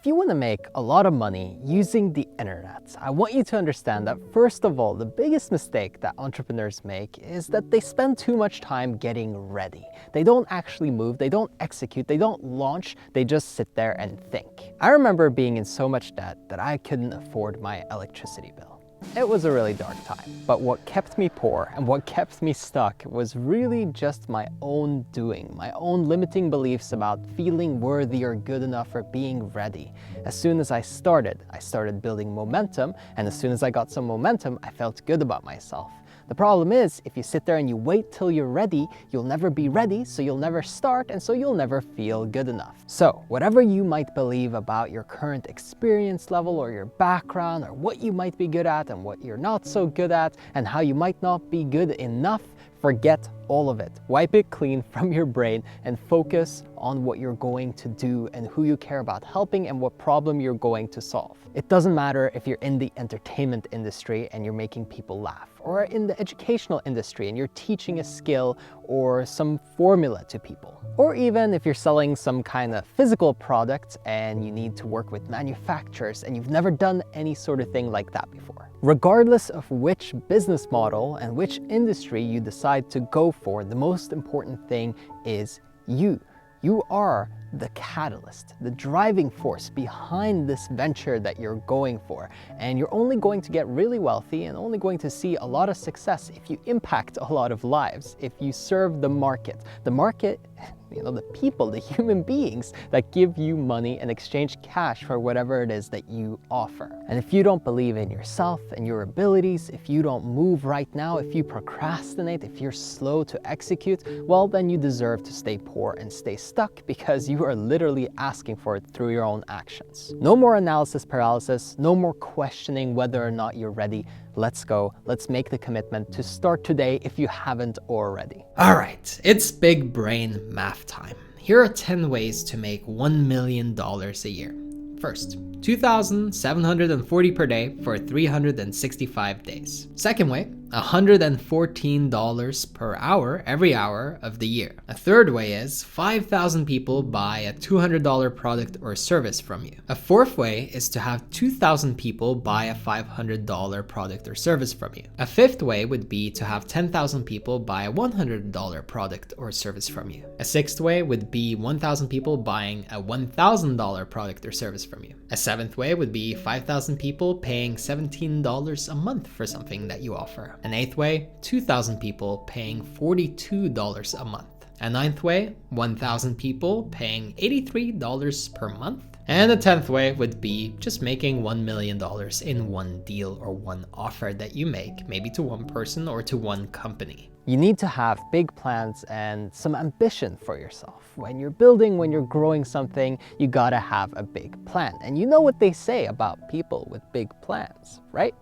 If you want to make a lot of money using the internet, I want you to understand that first of all, the biggest mistake that entrepreneurs make is that they spend too much time getting ready. They don't actually move, they don't execute, they don't launch, they just sit there and think. I remember being in so much debt that I couldn't afford my electricity bill. It was a really dark time, but what kept me poor and what kept me stuck was really just my own doing, my own limiting beliefs about feeling worthy or good enough for being ready. As soon as I started building momentum, and as soon as I got some momentum, I felt good about myself. The problem is, if you sit there and you wait till you're ready, you'll never be ready, so you'll never start, and so you'll never feel good enough. So, whatever you might believe about your current experience level or your background or what you might be good at and what you're not so good at and how you might not be good enough, forget all of it. Wipe it clean from your brain and focus on what you're going to do and who you care about helping and what problem you're going to solve. It doesn't matter if you're in the entertainment industry and you're making people laugh, or in the educational industry and you're teaching a skill or some formula to people. Or even if you're selling some kind of physical product and you need to work with manufacturers and you've never done any sort of thing like that before. Regardless of which business model and which industry you decide to go for, the most important thing is you. You are the catalyst, the driving force behind this venture that you're going for. And you're only going to get really wealthy and only going to see a lot of success if you impact a lot of lives, if you serve the market. The market, the people, the human beings that give you money and exchange cash for whatever it is that you offer. And if you don't believe in yourself and your abilities, if you don't move right now, if you procrastinate, if you're slow to execute, well, then you deserve to stay poor and stay stuck because you are literally asking for it through your own actions. No more analysis paralysis, no more questioning whether or not you're ready. Let's go. Let's make the commitment to start today if you haven't already. All right, it's big brain math time. Here are 10 ways to make $1 million a year. First, $2,740 per day for 365 days. Second way, $114 per hour every hour of the year. A third way is 5,000 people buy a $200 product or service from you. A fourth way is to have 2,000 people buy a $500 product or service from you. A fifth way would be to have 10,000 people buy a $100 product or service from you. A sixth way would be 1,000 people buying a $1,000 product or service from you. A seventh way would be 5,000 people paying $17 a month for something that you offer. An eighth way, 2,000 people paying $42 a month. A ninth way, 1,000 people paying $83 per month. And the 10th way would be just making $1 million in one deal or one offer that you make, maybe to one person or to one company. You need to have big plans and some ambition for yourself. When you're building, when you're growing something, you gotta have a big plan. And you know what they say about people with big plans, right?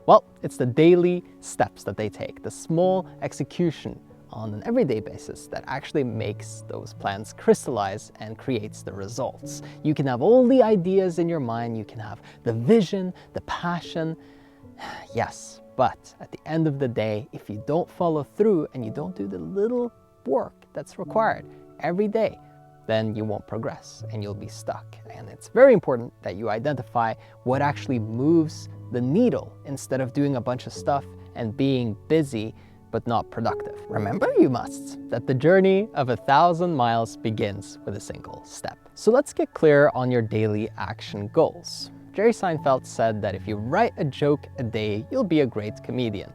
Well, it's the daily steps that they take, the small execution on an everyday basis that actually makes those plans crystallize and creates the results. You can have all the ideas in your mind, you can have the vision, the passion, yes, but at the end of the day, if you don't follow through and you don't do the little work that's required every day, then you won't progress and you'll be stuck. And it's very important that you identify what actually moves the needle instead of doing a bunch of stuff and being busy but not productive. Remember, you must, that the journey of 1,000 miles begins with a single step. So let's get clear on your daily action goals. Jerry Seinfeld said that if you write a joke a day, you'll be a great comedian.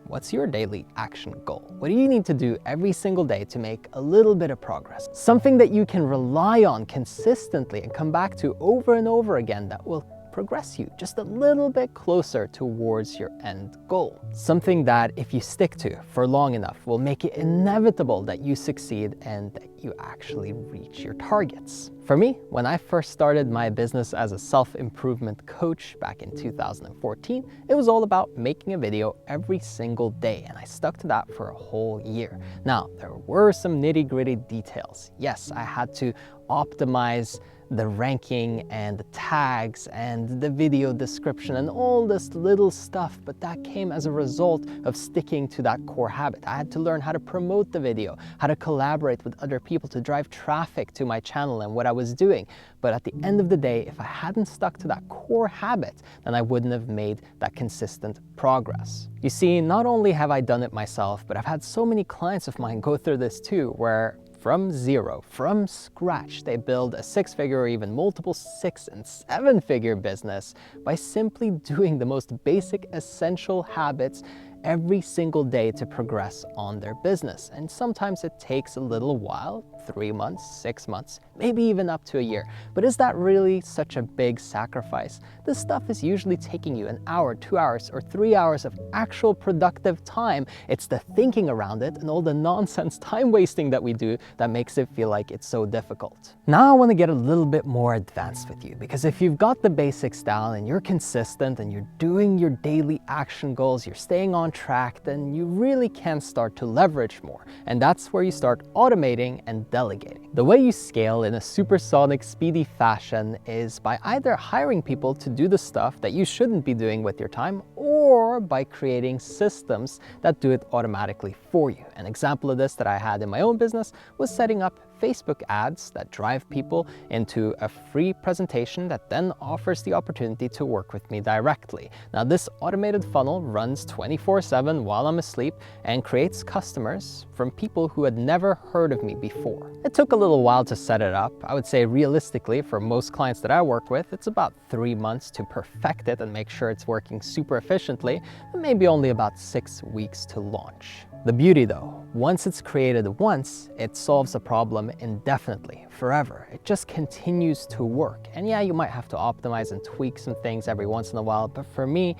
What's your daily action goal? What do you need to do every single day to make a little bit of progress? Something that you can rely on consistently and come back to over and over again that will progress you just a little bit closer towards your end goal. Something that if you stick to for long enough will make it inevitable that you succeed and that you actually reach your targets. For me, when I first started my business as a self-improvement coach back in 2014, it was all about making a video every single day, and I stuck to that for a whole year. Now, there were some nitty-gritty details. Yes, I had to optimize the ranking and the tags and the video description and all this little stuff, but that came as a result of sticking to that core habit. I had to learn how to promote the video, how to collaborate with other people to drive traffic to my channel and what I was doing. But at the end of the day, if I hadn't stuck to that core habit, then I wouldn't have made that consistent progress. You see, not only have I done it myself, but I've had so many clients of mine go through this too, where from zero, from scratch, they build a 6-figure or even multiple 6- and 7-figure business by simply doing the most basic essential habits every single day to progress on their business. And sometimes it takes a little while, 3 months, 6 months, maybe even up to a year. But is that really such a big sacrifice? This stuff is usually taking you an hour, 2 hours, or 3 hours of actual productive time. It's the thinking around it and all the nonsense time wasting that we do that makes it feel like it's so difficult. Now I want to get a little bit more advanced with you, because if you've got the basics down and you're consistent and you're doing your daily action goals, you're staying on track, then you really can start to leverage more. And that's where you start automating and delegating. The way you scale in a supersonic, speedy fashion is by either hiring people to do the stuff that you shouldn't be doing with your time, or by creating systems that do it automatically for you. An example of this that I had in my own business was setting up Facebook ads that drive people into a free presentation that then offers the opportunity to work with me directly. Now, this automated funnel runs 24/7 while I'm asleep and creates customers from people who had never heard of me before. It took a little while to set it up. I would say realistically, for most clients that I work with, it's about 3 months to perfect it and make sure it's working super efficiently, and maybe only about 6 weeks to launch. The beauty though, once it's created once, it solves a problem indefinitely, forever. It just continues to work. And yeah, you might have to optimize and tweak some things every once in a while, but for me,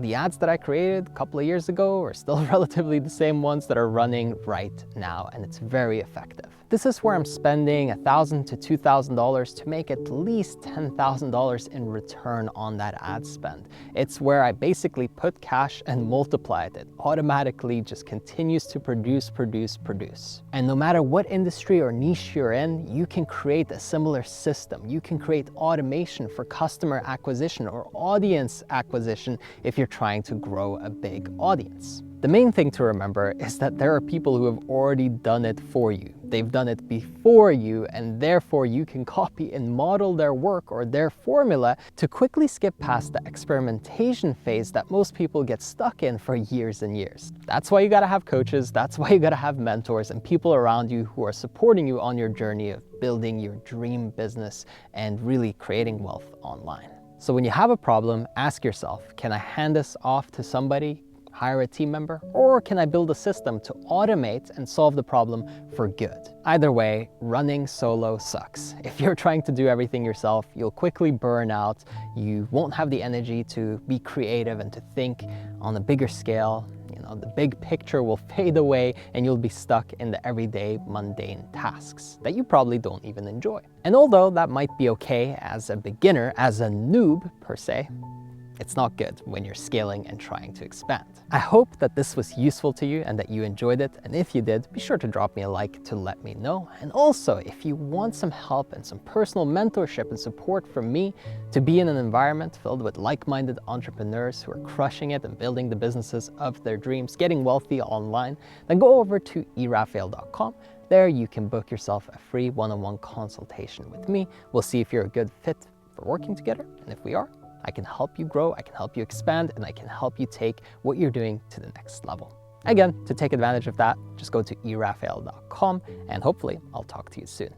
the ads that I created a couple of years ago are still relatively the same ones that are running right now, and it's very effective. This is where I'm spending $1,000 to $2,000 to make at least $10,000 in return on that ad spend. It's where I basically put cash and multiply it. It automatically just continues to produce. And no matter what industry or niche you're in, you can create a similar system. You can create automation for customer acquisition or audience acquisition if you're trying to grow a big audience. The main thing to remember is that there are people who have already done it for you. They've done it before you, and therefore you can copy and model their work or their formula to quickly skip past the experimentation phase that most people get stuck in for years and years. That's why you gotta have coaches, that's why you gotta have mentors and people around you who are supporting you on your journey of building your dream business and really creating wealth online. So when you have a problem, ask yourself, can I hand this off to somebody? Hire a team member, or can I build a system to automate and solve the problem for good? Either way, running solo sucks. If you're trying to do everything yourself, you'll quickly burn out, you won't have the energy to be creative and to think on a bigger scale. The big picture will fade away and you'll be stuck in the everyday mundane tasks that you probably don't even enjoy. And although that might be okay as a beginner, as a noob per se, it's not good when you're scaling and trying to expand. I hope that this was useful to you and that you enjoyed it. And if you did, be sure to drop me a like to let me know. And also, if you want some help and some personal mentorship and support from me to be in an environment filled with like-minded entrepreneurs who are crushing it and building the businesses of their dreams, getting wealthy online, then go over to erafael.com. There you can book yourself a free one-on-one consultation with me. We'll see if you're a good fit for working together. And if we are, I can help you grow, I can help you expand, and I can help you take what you're doing to the next level. Again, to take advantage of that, just go to erafael.com and hopefully I'll talk to you soon.